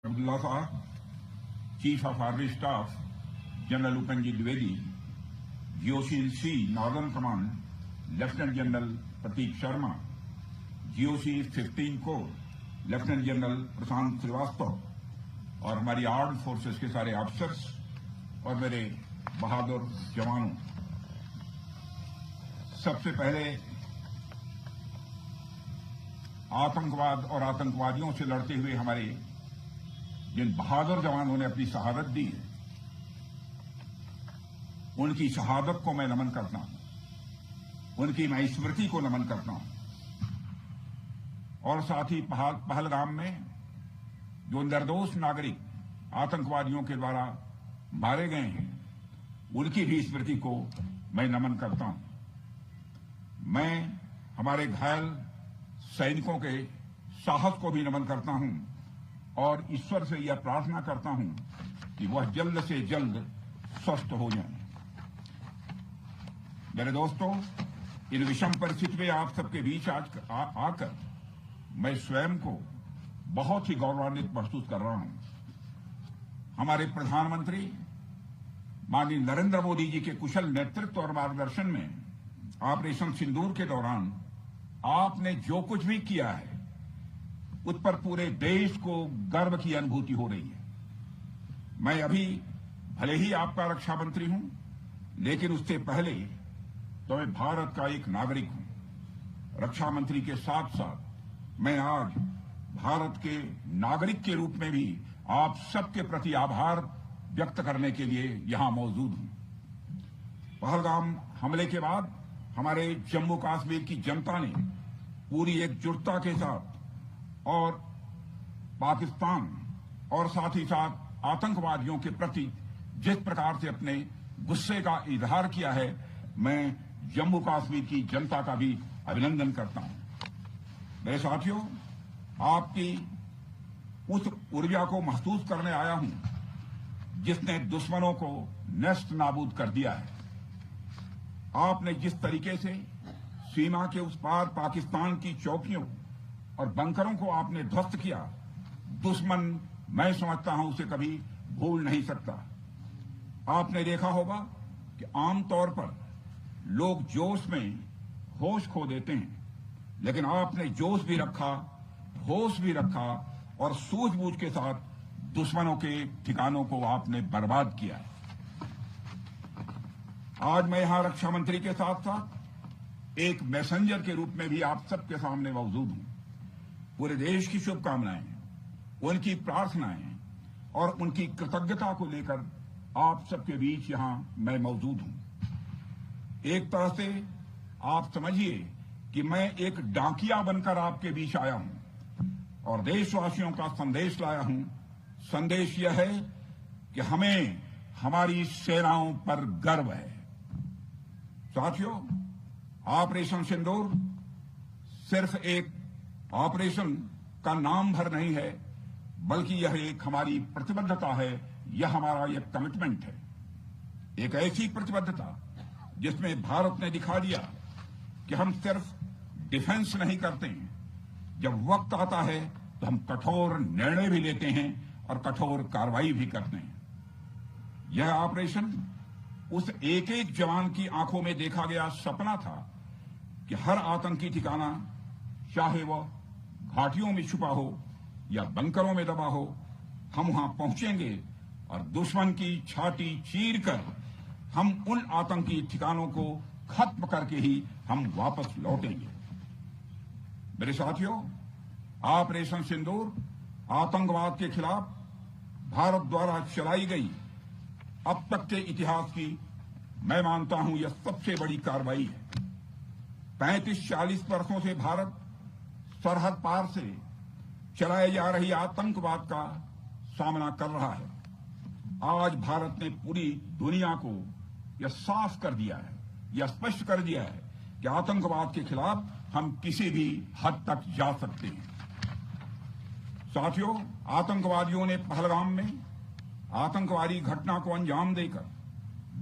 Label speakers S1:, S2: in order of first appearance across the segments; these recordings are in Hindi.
S1: Abdullah Sahab, chief of army staff general Upendra Dwivedi, GOC-C northern command lieutenant general Prateek Sharma, GOC-15 corps lieutenant general Prashant Srivastava और हमारी आर्म्ड फोर्सेस के सारे ऑफिसर्स और मेरे बहादुर जवानों, सबसे पहले आतंकवाद और आतंकवादियों से लड़ते हुए हमारे जिन बहादुर जवानों ने अपनी शहादत दी है, उनकी शहादत को मैं नमन करता हूं, उनकी मैं स्मृति को नमन करता हूं। और साथ ही पहलगाम में जो निर्दोष नागरिक आतंकवादियों के द्वारा मारे गए हैं, उनकी भी स्मृति को मैं नमन करता हूं। मैं हमारे घायल सैनिकों के साहस को भी नमन करता हूं और ईश्वर से यह प्रार्थना करता हूं कि वह जल्द से जल्द स्वस्थ हो जाएं। मेरे दोस्तों, इन विषम परिस्थिति में आप सबके बीच आज आकर मैं स्वयं को बहुत ही गौरवान्वित महसूस कर रहा हूं। हमारे प्रधानमंत्री माननीय नरेंद्र मोदी जी के कुशल नेतृत्व और मार्गदर्शन में ऑपरेशन सिंदूर के दौरान आपने जो कुछ भी किया है, उस पर पूरे देश को गर्व की अनुभूति हो रही है। मैं अभी भले ही आपका रक्षा मंत्री हूं, लेकिन उससे पहले तो मैं भारत का एक नागरिक हूं। रक्षा मंत्री के साथ साथ मैं आज भारत के नागरिक के रूप में भी आप सबके प्रति आभार व्यक्त करने के लिए यहां मौजूद हूं। पहलगाम हमले के बाद हमारे जम्मू कश्मीर की जनता ने पूरी एकजुटता के साथ और पाकिस्तान और साथ ही साथ आतंकवादियों के प्रति जिस प्रकार से अपने गुस्से का इजहार किया है, मैं जम्मू कश्मीर की जनता का भी अभिनंदन करता हूं। मेरे साथियों, आपकी उस ऊर्जा को महसूस करने आया हूं जिसने दुश्मनों को नष्ट नाबूद कर दिया है। आपने जिस तरीके से सीमा के उस पार पाकिस्तान की चौकियों और बंकरों को आपने ध्वस्त किया, दुश्मन मैं समझता हूं उसे कभी भूल नहीं सकता। आपने देखा होगा कि आमतौर पर लोग जोश में होश खो देते हैं, लेकिन आपने जोश भी रखा, होश भी रखा और सूझबूझ के साथ दुश्मनों के ठिकानों को आपने बर्बाद किया है। आज मैं यहां रक्षा मंत्री के साथ साथ एक मैसेंजर के रूप में भी आप सबके सामने मौजूद हूं। पूरे देश की शुभकामनाएं, उनकी प्रार्थनाएं और उनकी कृतज्ञता को लेकर आप सबके बीच यहां मैं मौजूद हूं। एक तरह से आप समझिए कि मैं एक डाकिया बनकर आपके बीच आया हूं और देशवासियों का संदेश लाया हूं। संदेश यह है कि हमें हमारी सेनाओं पर गर्व है। साथियों, ऑपरेशन सिंदूर सिर्फ एक ऑपरेशन का नाम भर नहीं है, बल्कि यह एक हमारी प्रतिबद्धता है, यह हमारा एक कमिटमेंट है। एक ऐसी प्रतिबद्धता जिसमें भारत ने दिखा दिया कि हम सिर्फ डिफेंस नहीं करते हैं, जब वक्त आता है तो हम कठोर निर्णय भी लेते हैं और कठोर कार्रवाई भी करते हैं। यह ऑपरेशन उस एक एक जवान की आंखों में देखा गया सपना था कि हर आतंकी ठिकाना, चाहे वह घाटियों में छुपा हो या बंकरों में दबा हो, हम वहां पहुंचेंगे और दुश्मन की छाती चीर कर हम उन आतंकी ठिकानों को खत्म करके ही हम वापस लौटेंगे। मेरे साथियों, ऑपरेशन सिंदूर आतंकवाद के खिलाफ भारत द्वारा चलाई गई अब तक के इतिहास की मैं मानता हूं यह सबसे बड़ी कार्रवाई है। 35-40 वर्षों से भारत सरहद पार से चलाए जा रही आतंकवाद का सामना कर रहा है। आज भारत ने पूरी दुनिया को यह साफ कर दिया है, यह स्पष्ट कर दिया है कि आतंकवाद के खिलाफ हम किसी भी हद तक जा सकते हैं। साथियों, आतंकवादियों ने पहलगाम में आतंकवादी घटना को अंजाम देकर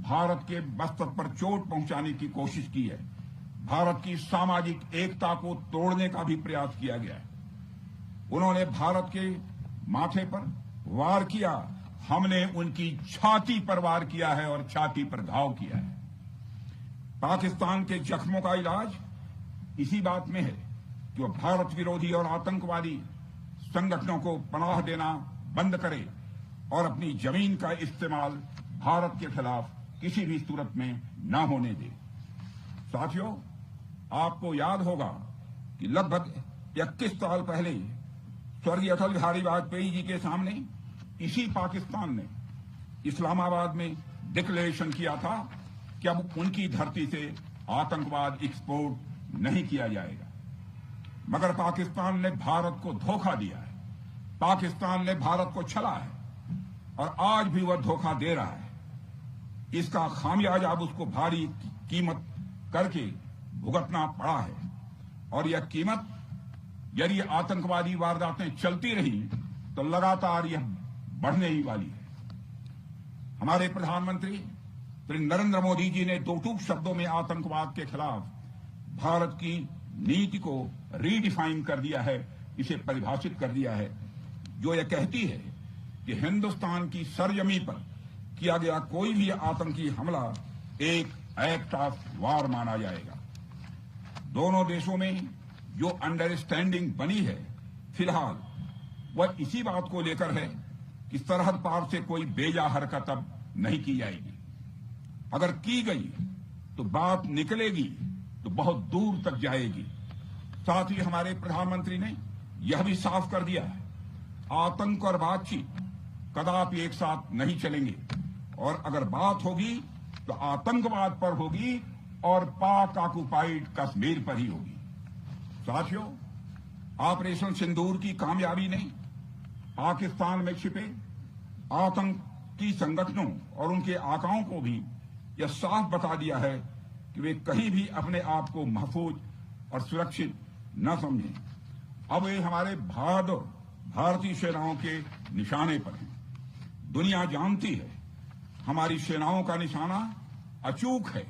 S1: भारत के मस्तक पर चोट पहुंचाने की कोशिश की है। भारत की सामाजिक एकता को तोड़ने का भी प्रयास किया गया है। उन्होंने भारत के माथे पर वार किया, हमने उनकी छाती पर वार किया है और छाती पर घाव किया है। पाकिस्तान के जख्मों का इलाज इसी बात में है कि वो भारत विरोधी और आतंकवादी संगठनों को पनाह देना बंद करे और अपनी जमीन का इस्तेमाल भारत के खिलाफ किसी भी सूरत में न होने दे। साथियों, आपको याद होगा कि लगभग 21 साल पहले स्वर्गीय अटल बिहारी वाजपेयी जी के सामने इसी पाकिस्तान ने इस्लामाबाद में डिक्लेरेशन किया था कि अब उनकी धरती से आतंकवाद एक्सपोर्ट नहीं किया जाएगा। मगर पाकिस्तान ने भारत को धोखा दिया है, पाकिस्तान ने भारत को छला है और आज भी वह धोखा दे रहा है। इसका खामियाजा अब उसको भारी कीमत करके भुगतना पड़ा है और यह कीमत, यदि आतंकवादी वारदातें चलती रही तो लगातार यह बढ़ने ही वाली है। हमारे प्रधानमंत्री श्री नरेंद्र मोदी जी ने दो टूक शब्दों में आतंकवाद के खिलाफ भारत की नीति को रीडिफाइन कर दिया है, इसे परिभाषित कर दिया है, जो यह कहती है कि हिंदुस्तान की सरजमी पर किया गया कोई भी आतंकी हमला एक एक्ट ऑफ वार माना जाएगा। दोनों देशों में जो अंडरस्टैंडिंग बनी है फिलहाल वह इसी बात को लेकर है कि सरहद पार से कोई बेजा हरकत अब नहीं की जाएगी। अगर की गई तो बात निकलेगी तो बहुत दूर तक जाएगी। साथ ही हमारे प्रधानमंत्री ने यह भी साफ कर दिया है, आतंक और बातचीत कदापि एक साथ नहीं चलेंगे और अगर बात होगी तो आतंकवाद पर होगी और पाक ऑक्युपाइड कश्मीर पर ही होगी। साथियों, ऑपरेशन सिंदूर की कामयाबी ने पाकिस्तान में छिपे आतंकी संगठनों और उनके आकाओं को भी यह साफ बता दिया है कि वे कहीं भी अपने आप को महफूज और सुरक्षित न समझें। अब वे हमारे बहादुर भारतीय सेनाओं के निशाने पर हैं। दुनिया जानती है हमारी सेनाओं का निशाना अचूक है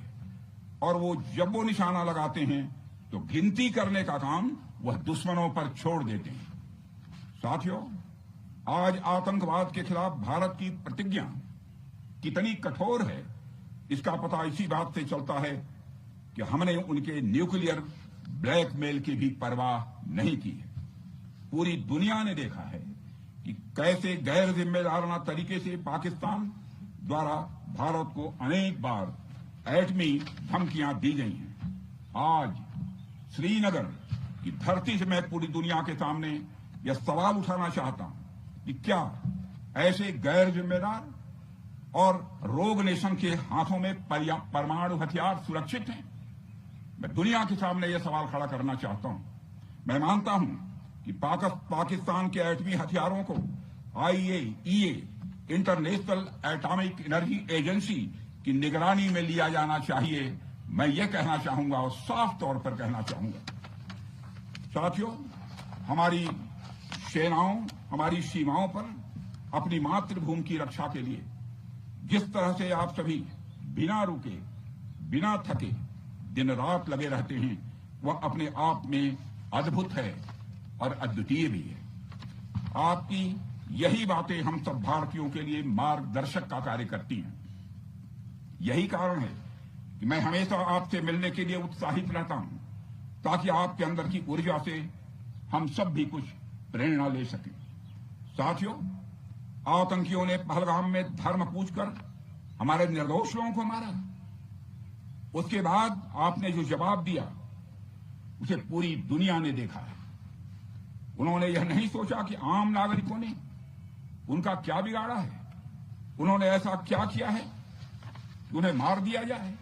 S1: और वो जब वो निशाना लगाते हैं तो गिनती करने का काम वह दुश्मनों पर छोड़ देते हैं। साथियों, आज आतंकवाद के खिलाफ भारत की प्रतिज्ञा कितनी कठोर है इसका पता इसी बात से चलता है कि हमने उनके न्यूक्लियर ब्लैकमेल की भी परवाह नहीं की है। पूरी दुनिया ने देखा है कि कैसे गैर जिम्मेदाराना तरीके से पाकिस्तान द्वारा भारत को अनेक बार एटमी धमकियां दी गई हैं। आज श्रीनगर की धरती से मैं पूरी दुनिया के सामने यह सवाल उठाना चाहता हूं कि क्या ऐसे गैर जिम्मेदार और रोग नेशन के हाथों में परमाणु हथियार सुरक्षित हैं? मैं दुनिया के सामने यह सवाल खड़ा करना चाहता हूं। मैं मानता हूं कि पाकिस्तान के एटमी हथियारों को IAEA international atomic energy agency की निगरानी में लिया जाना चाहिए। मैं ये कहना चाहूंगा और साफ तौर पर कहना चाहूंगा। साथियों, हमारी सेनाओं हमारी सीमाओं पर अपनी मातृभूमि की रक्षा के लिए जिस तरह से आप सभी बिना रुके बिना थके दिन रात लगे रहते हैं वह अपने आप में अद्भुत है और अद्वितीय भी है। आपकी यही बातें हम सब भारतीयों के लिए मार्गदर्शक का कार्य करती हैं। यही कारण है कि मैं हमेशा आपसे मिलने के लिए उत्साहित रहता हूं ताकि आपके अंदर की ऊर्जा से हम सब भी कुछ प्रेरणा ले सकें। साथियों, आतंकियों ने पहलगाम में धर्म पूछकर हमारे निर्दोष लोगों को मारा। उसके बाद आपने जो जवाब दिया उसे पूरी दुनिया ने देखा है। उन्होंने यह नहीं सोचा कि आम नागरिकों ने उनका क्या बिगाड़ा है, उन्होंने ऐसा क्या किया है कि उन्हें मार दिया जाए।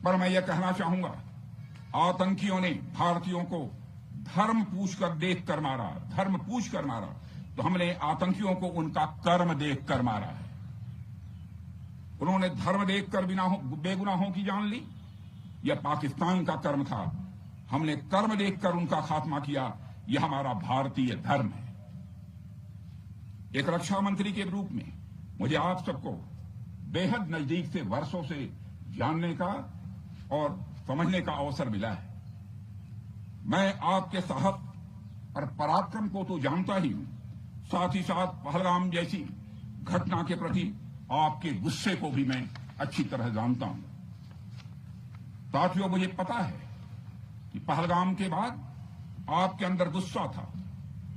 S1: पर मैं यह कहना चाहूंगा, आतंकियों ने भारतीयों को धर्म पूछकर देखकर मारा, धर्म पूछकर मारा, तो हमने आतंकियों को उनका कर्म देखकर मारा है। उन्होंने धर्म देखकर बेगुनाहों की जान ली, यह पाकिस्तान का कर्म था। हमने कर्म देखकर उनका खात्मा किया, यह हमारा भारतीय धर्म है। एक रक्षा मंत्री के रूप में मुझे आप सबको बेहद नजदीक से वर्षों से जानने का और समझने का अवसर मिला है। मैं आपके साहस और पराक्रम को तो जानता ही हूं, साथ ही साथ पहलगाम जैसी घटना के प्रति आपके गुस्से को भी मैं अच्छी तरह जानता हूं। साथियों, मुझे पता है कि पहलगाम के बाद आपके अंदर गुस्सा था,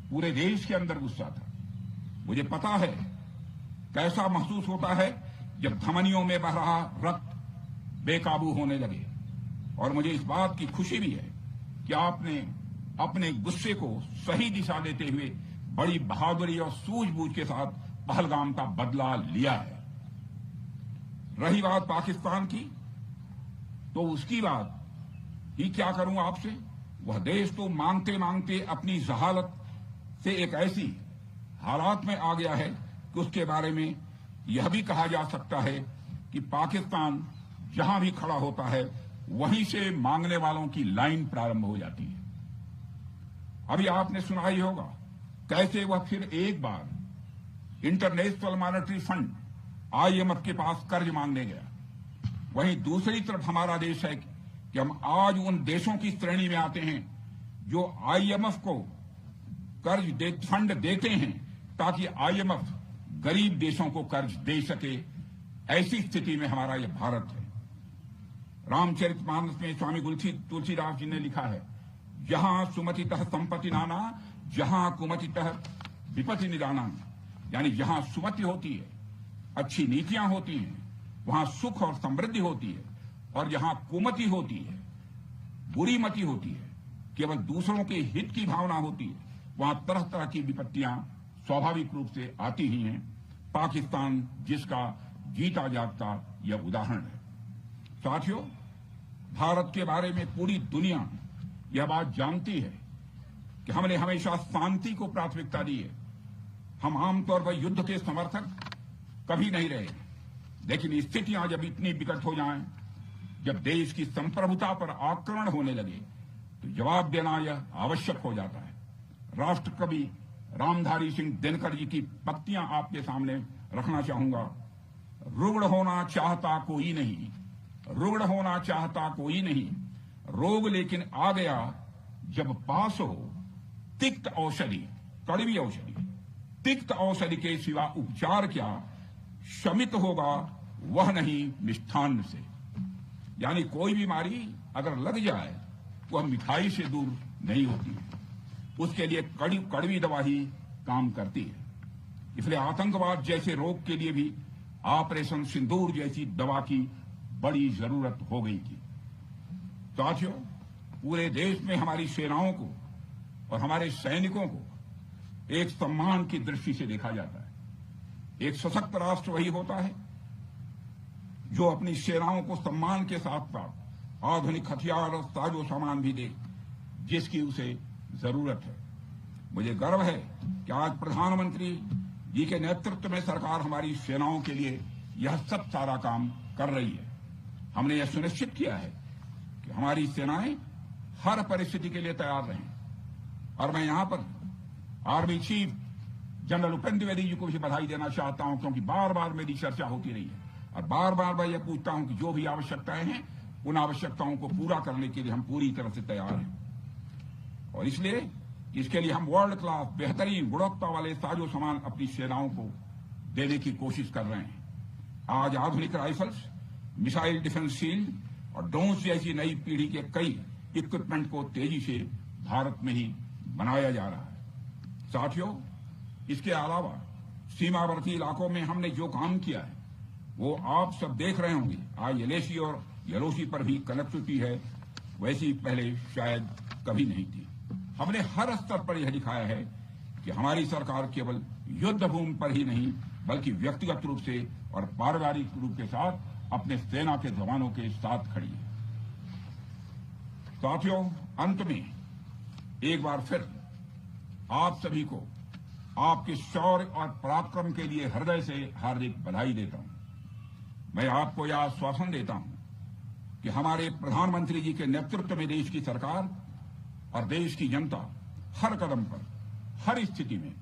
S1: पूरे देश के अंदर गुस्सा था। मुझे पता है कैसा महसूस होता है जब धमनियों में बह रहा रक्त बेकाबू होने लगे, और मुझे इस बात की खुशी भी है कि आपने अपने गुस्से को सही दिशा देते हुए बड़ी बहादुरी और सूझबूझ के साथ पहलगाम का बदला लिया है। रही बात पाकिस्तान की, तो उसकी बात ही क्या करूं आपसे। वह देश तो मांगते मांगते अपनी जहालत से एक ऐसी हालात में आ गया है कि उसके बारे में यह भी कहा जा सकता है कि पाकिस्तान जहां भी खड़ा होता है वहीं से मांगने वालों की लाइन प्रारंभ हो जाती है। अभी आपने सुना ही होगा कैसे वह फिर एक बार इंटरनेशनल मॉनेटरी फंड IMF के पास कर्ज मांगने गया। वहीं दूसरी तरफ हमारा देश है कि हम आज उन देशों की श्रेणी में आते हैं जो IMF को फंड देते हैं ताकि IMF गरीब देशों को कर्ज दे सके। ऐसी स्थिति में हमारा यह भारत है। रामचरितमानस में स्वामी तुलसीदास जी ने लिखा है, जहां सुमतितः संपत्ति नाना, जहां कुमतितः विपत्ति निदाना। यानी जहां सुमति होती है, अच्छी नीतियां होती हैं, वहां सुख और समृद्धि होती है, और जहां कुमति होती है, बुरी मति होती है, केवल दूसरों के हित की भावना होती है, वहां तरह तरह की विपत्तियां स्वाभाविक रूप से आती ही हैं। पाकिस्तान जिसका जीता जागता यह उदाहरण है। साथियों, भारत के बारे में पूरी दुनिया यह बात जानती है कि हमने हमेशा शांति को प्राथमिकता दी है। हम आमतौर पर युद्ध के समर्थक कभी नहीं रहे, लेकिन स्थितियां जब इतनी विकट हो जाएं, जब देश की संप्रभुता पर आक्रमण होने लगे, तो जवाब देना यह आवश्यक हो जाता है। राष्ट्र कवि रामधारी सिंह दिनकर जी की पंक्तियां आपके सामने रखना चाहूंगा। रुग्ण होना चाहता कोई नहीं, रुग्ण होना चाहता कोई नहीं, रोग लेकिन आ गया जब पास हो तिक्त औषधि, कड़वी औषधि। तिक्त औषधि के सिवा उपचार क्या, शमित होगा वह नहीं मिष्ठान्न से। यानी कोई बीमारी अगर लग जाए वह मिठाई से दूर नहीं होती है, उसके लिए कड़वी दवा ही काम करती है। इसलिए आतंकवाद जैसे रोग के लिए भी ऑपरेशन सिंदूर जैसी दवा की बड़ी जरूरत हो गई थी। साथियों, पूरे देश में हमारी सेनाओं को और हमारे सैनिकों को एक सम्मान की दृष्टि से देखा जाता है। एक सशक्त राष्ट्र वही होता है जो अपनी सेनाओं को सम्मान के साथ साथ आधुनिक हथियार और साजो सामान भी दे जिसकी उसे जरूरत है। मुझे गर्व है कि आज प्रधानमंत्री जी के नेतृत्व में सरकार हमारी सेनाओं के लिए यह सब सारा काम कर रही है। हमने यह सुनिश्चित किया है कि हमारी सेनाएं हर परिस्थिति के लिए तैयार रहें। और मैं यहां पर army chief general Upendra Dwivedi ji को भी बधाई देना चाहता हूं, क्योंकि बार बार मेरी चर्चा होती रही है और बार बार मैं यह पूछता हूं कि जो भी आवश्यकताएं हैं उन आवश्यकताओं को पूरा करने के लिए हम पूरी तरह से तैयार हैं। और इसलिए इसके लिए हम वर्ल्ड क्लास बेहतरीन गुणवत्ता वाले साजो सामान अपनी सेनाओं को देने की कोशिश कर रहे हैं। आज आधुनिक राइफल्स, मिसाइल डिफेंस शील्ड और ड्रोन्स जैसी नई पीढ़ी के कई इक्विपमेंट को तेजी से भारत में ही बनाया जा रहा है। साथियों, इसके अलावा सीमावर्ती इलाकों में हमने जो काम किया है वो आप सब देख रहे होंगे। आज LAC और LOC पर भी कनेक्टिविटी है, वैसी पहले शायद कभी नहीं थी। हमने हर स्तर पर यह दिखाया है कि हमारी सरकार केवल युद्ध भूमि पर ही नहीं बल्कि व्यक्तिगत रूप से और पारिवारिक रूप के साथ अपने सेना के जवानों के साथ खड़ी है। साथियों, अंत में एक बार फिर आप सभी को आपके शौर्य और पराक्रम के लिए हृदय से हार्दिक बधाई देता हूं। मैं आपको यह आश्वासन देता हूं कि हमारे प्रधानमंत्री जी के नेतृत्व में देश की सरकार और देश की जनता हर कदम पर, हर स्थिति में